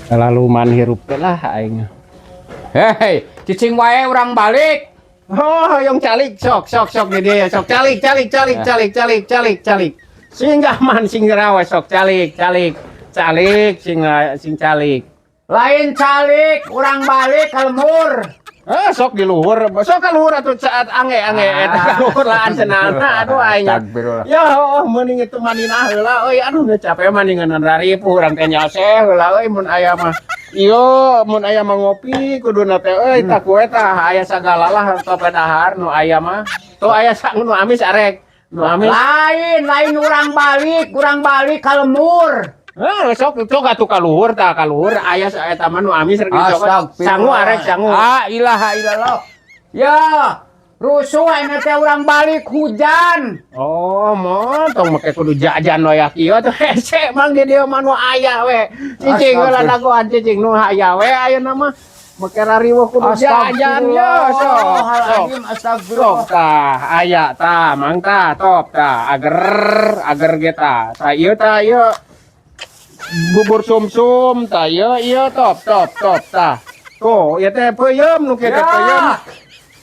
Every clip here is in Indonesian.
Terlalu manhirup lah aing. Hei, cicing wae orang balik. Oh, yang calik sok jadi sok calik. Singgah man sing rawe sok calik sing calik. Lain calik, orang balik kalmur. Sok di luhur, sok ka luhur atuh saat ange eta luhur laan cenana aduh aing. Astagfirullah. Ya mending itu manina heula euy aduh geus capek mandingan raripuh urang teh nyose heula euy mun aya mah. Iyo mun aya mah ngopi kuduna teh euy tak kue tah aya sagala lah tope dahar nu aya mah. Tuh aya sang nu amis arek. Nu amis. Lain orang balik kalmur. Sok atuh ka luhur tah ka luhur aya eta mah nu amis rek sok. Sangu arek sangu. Ah ilaha illallah. Ya, rusuh ini teh orang balik hujan. Oh, mau tong make kudu jajan we kieu teh hese mang di dieu mah nu aya we. Cicing heula dagoan cicing nu aya we ayeuna mah make rariweuh kudu jajan ya sok. Astagfirullah. Tah aya tah mang tah top tah ager ge tah. Tah ieu bubur sumsum tah ieu top tah. Tuh, ieu teh peuyeum nu kieu teh peuyeum.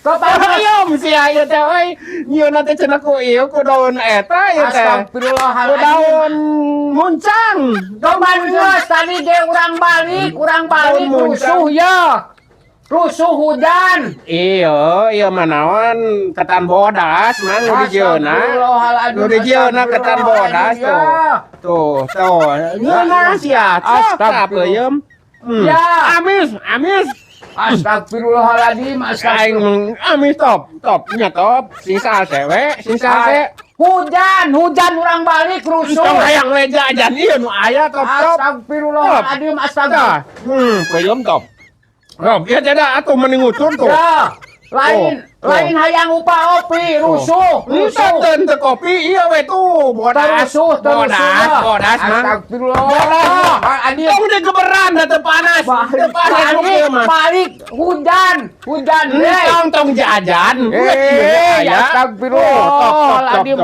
Ayam si ayo teh euy nyieunna teh cenah ku ieu ku daun eta ieu teh. Astagfirullahaladzim. Ku daun muncang. Coba geus tadi ge urang balik rusuh ya. Rusuh hujan. Iya manaon ketan bodas mang nu dijieunna. Nu dijieunna ketan bodas tuh. Tuh. Nyieunna sia tah peuyeum. Ya. Amis. Astagfirullahaladzim. Aing amis top nya top sing salse. Hujan urang balik rusuh. Tong hayang we jajan ieu nu aya top. Astagfirullahaladzim. Peuyeum top. Ya tidak atuh mending ucun tuh. Ya. Lain hayang upah opi rusuh. Teu teu kopi ieu we tuh bodas mang. Astagfirullah. Tong di geberan da teu panas. Teu panas ieu mah. Balik hujan Tong jajan. Astagfirullahaladzim.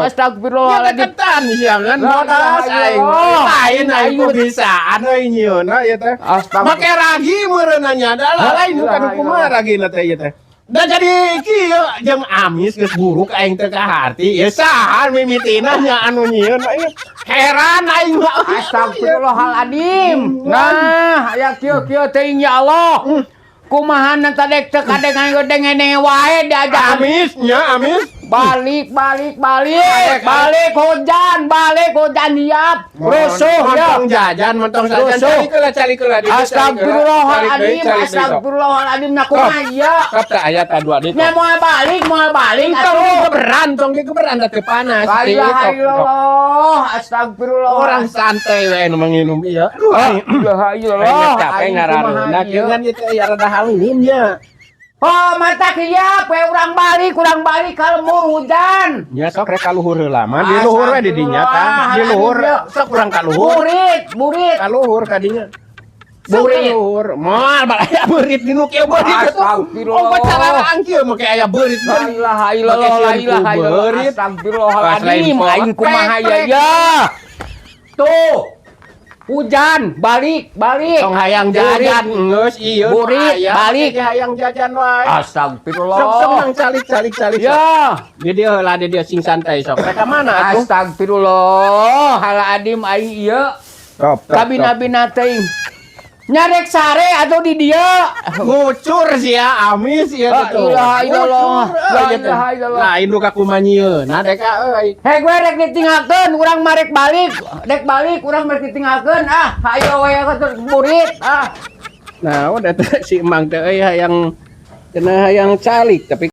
Ketan siangan bodas aing. Lain aing bisaan euy nyieunna ieu teh. Make ragi meureunna nya da lain kan kumaha ragina teh ieu teh. Da jadi kieu jeung amis geus buruk aing teh ka harti. Ya saha mimitina nya anu nyieun ieu. Heran aing mah. Astagfirullahaladzim. Nah, aya kieu teh ya Allah. Kumaha teh dek teu kadeng gedeng wae diajar. Amis. Balik hujan niat rusuh ya mentong jajan cari keula astagfirullahaladzim nakumaha ya kata aya ta dua ditu nya moal balik tong geberan teh panas la ilaha illallah astagfirullah orang santai we nu manginum ieu ilaha illallah capek ngaranna kieu kan ieu aya rada halimnya. Oh, mata kieu we urang balik kalmur hujan. Nya sok rek kaluhur heula mah di luhur we di dinya tah. Di luhur sok urang kaluhur. Burit. Kaluhur ka dinya. Burit. Kaluhur. Moal aya beurit di nu kieu beurit. Astagfirullah. Oh, caraan kieu make aya beurit. La ilaha illallah. Astagfirullahaladzim. Aing kumaha ya. Tuh. Hujan, balik. Tong hayang jajan geus ieu. Burit, balik. Hayang jajan wae. Astagfirullah. Sok nang calik. Ya. Di dieu heula di dieu sing santai sok. Ka mana atuh? Astagfirullahaladzim aing ieu. Top. Kabina teuing. Nyarek sare atau di dia. Ngucur sia amis ieu tuh. La ilaha illallah. Lain nu ka kumanyieun. Nah dek euy. Hei gue rek ditinggalkeun, urang marek balik. Dek balik urang marek ditinggalkeun. Hayo we burit. Nah, udah si emang teh euy hayang cenah hayang calik tapi